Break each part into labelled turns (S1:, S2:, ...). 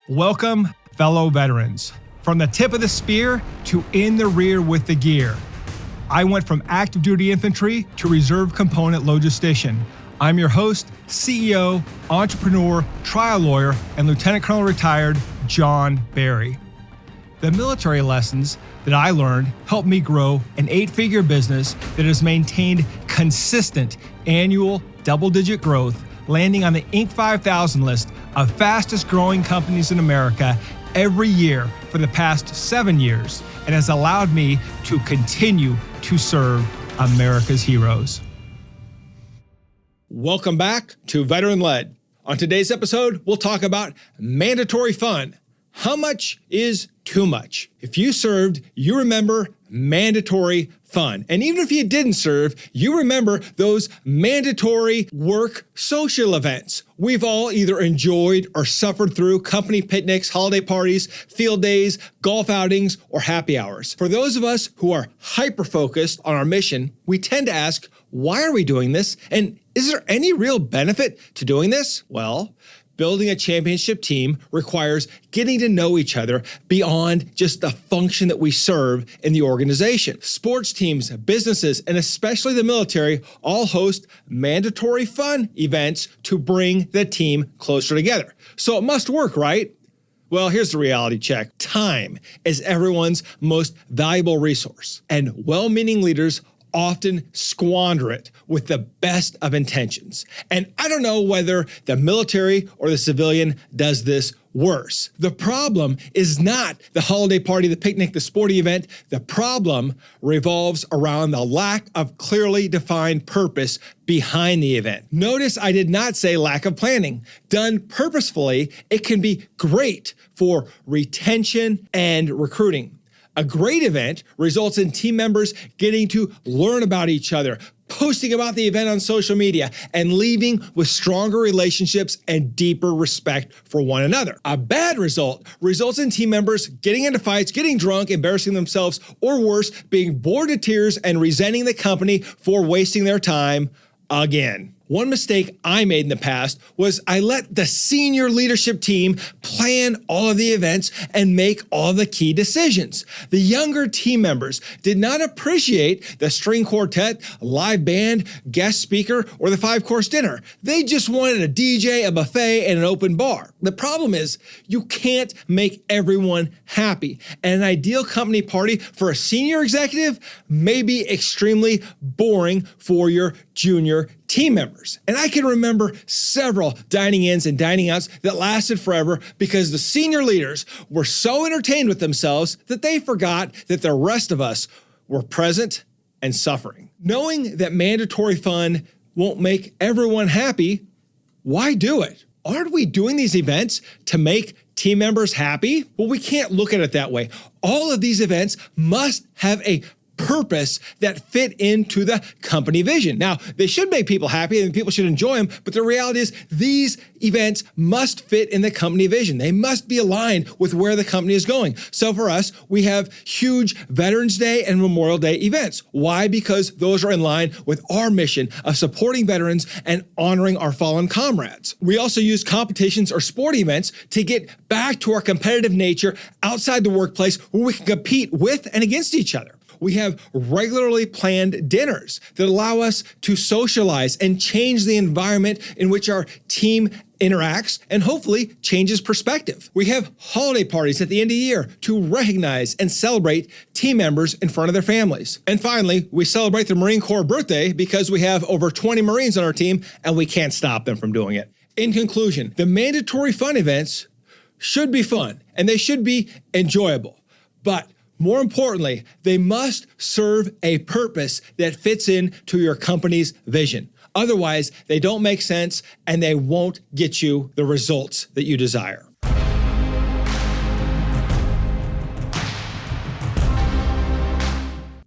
S1: Welcome, fellow veterans. From the tip of the spear to in the rear with the gear. I went from active duty infantry to reserve component logistician. I'm your host, CEO, entrepreneur, trial lawyer, and Lieutenant Colonel retired John Barry. The military lessons that I learned helped me grow an 8-figure business that has maintained consistent annual double-digit growth, landing on the Inc. 5000 list of fastest growing companies in America every year for the past 7 years, and has allowed me to continue to serve America's heroes. Welcome back to Veteran Led. On today's episode, we'll talk about mandatory fun. How much is too much? If you served, you remember mandatory fun. And even if you didn't serve, you remember those mandatory work social events. We've all either enjoyed or suffered through company picnics, holiday parties, field days, golf outings, or happy hours. For those of us who are hyper-focused on our mission, we tend to ask, why are we doing this? And is there any real benefit to doing this? Well, building a championship team requires getting to know each other beyond just the function that we serve in the organization. Sports teams, businesses, and especially the military all host mandatory fun events to bring the team closer together. So it must work, right? Well, here's the reality check. Time is everyone's most valuable resource, and well-meaning leaders often squander it with the best of intentions. And I don't know whether the military or the civilian does this worse. The problem is not the holiday party, the picnic, the sporting event. The problem revolves around the lack of clearly defined purpose behind the event. Notice I did not say lack of planning. Done purposefully, it can be great for retention and recruiting. A great event results in team members getting to learn about each other, posting about the event on social media, and leaving with stronger relationships and deeper respect for one another. A bad result results in team members getting into fights, getting drunk, embarrassing themselves, or worse, being bored to tears and resenting the company for wasting their time again. One mistake I made in the past was I let the senior leadership team plan all of the events and make all the key decisions. The younger team members did not appreciate the string quartet, live band, guest speaker, or the 5-course dinner. They just wanted a DJ, a buffet, and an open bar. The problem is you can't make everyone happy. And an ideal company party for a senior executive may be extremely boring for your junior team members. And I can remember several dining ins and dining outs that lasted forever because the senior leaders were so entertained with themselves that they forgot that the rest of us were present and suffering. Knowing that mandatory fun won't make everyone happy, why do it? Aren't we doing these events to make team members happy? Well, we can't look at it that way. All of these events must have a purpose that fit into the company vision. Now, they should make people happy and people should enjoy them, but the reality is these events must fit in the company vision. They must be aligned with where the company is going. So for us, we have huge Veterans Day and Memorial Day events. Why? Because those are in line with our mission of supporting veterans and honoring our fallen comrades. We also use competitions or sport events to get back to our competitive nature outside the workplace where we can compete with and against each other. We have regularly planned dinners that allow us to socialize and change the environment in which our team interacts and hopefully changes perspective. We have holiday parties at the end of the year to recognize and celebrate team members in front of their families. And finally, we celebrate the Marine Corps birthday because we have over 20 Marines on our team and we can't stop them from doing it. In conclusion, the mandatory fun events should be fun and they should be enjoyable, but more importantly, they must serve a purpose that fits into your company's vision. Otherwise, they don't make sense and they won't get you the results that you desire.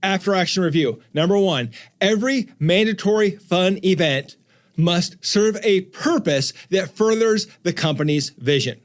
S1: After action review. Number 1, every mandatory fun event must serve a purpose that furthers the company's vision.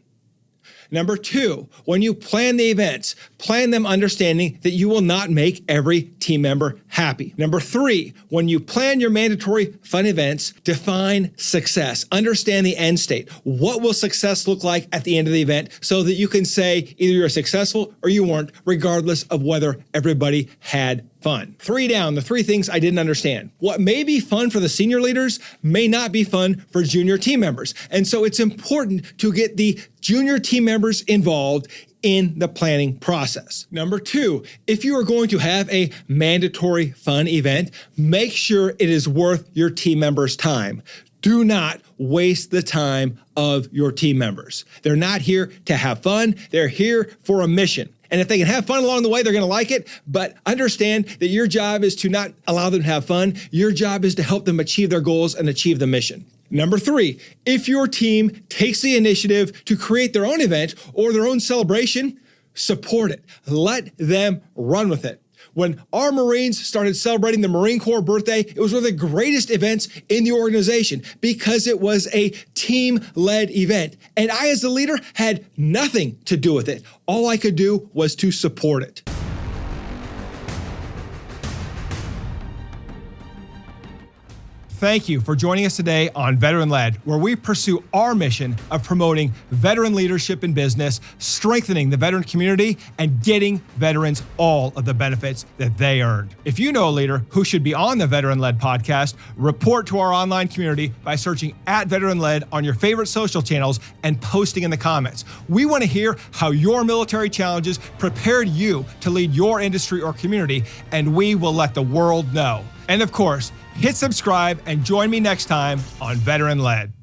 S1: Number 2, when you plan the events, plan them understanding that you will not make every team member happy. Number 3, when you plan your mandatory fun events, define success. Understand the end state. What will success look like at the end of the event so that you can say either you're successful or you weren't, regardless of whether everybody had fun. 3 down, the 3 things I didn't understand. What may be fun for the senior leaders may not be fun for junior team members. And so it's important to get the junior team members involved in the planning process. Number 2, if you are going to have a mandatory fun event, make sure it is worth your team members' time. Do not waste the time of your team members. They're not here to have fun. They're here for a mission. And if they can have fun along the way, they're going to like it. But understand that your job is to not allow them to have fun. Your job is to help them achieve their goals and achieve the mission. Number 3, if your team takes the initiative to create their own event or their own celebration, support it. Let them run with it. When our Marines started celebrating the Marine Corps birthday, it was one of the greatest events in the organization because it was a team-led event. And I, as the leader, had nothing to do with it. All I could do was to support it. Thank you for joining us today on Veteran Led, where we pursue our mission of promoting veteran leadership in business, strengthening the veteran community, and getting veterans all of the benefits that they earned. If you know a leader who should be on the Veteran Led podcast, report to our online community by searching @VeteranLed on your favorite social channels and posting in the comments. We want to hear how your military challenges prepared you to lead your industry or community, and we will let the world know. And of course, hit subscribe and join me next time on Veteran Led.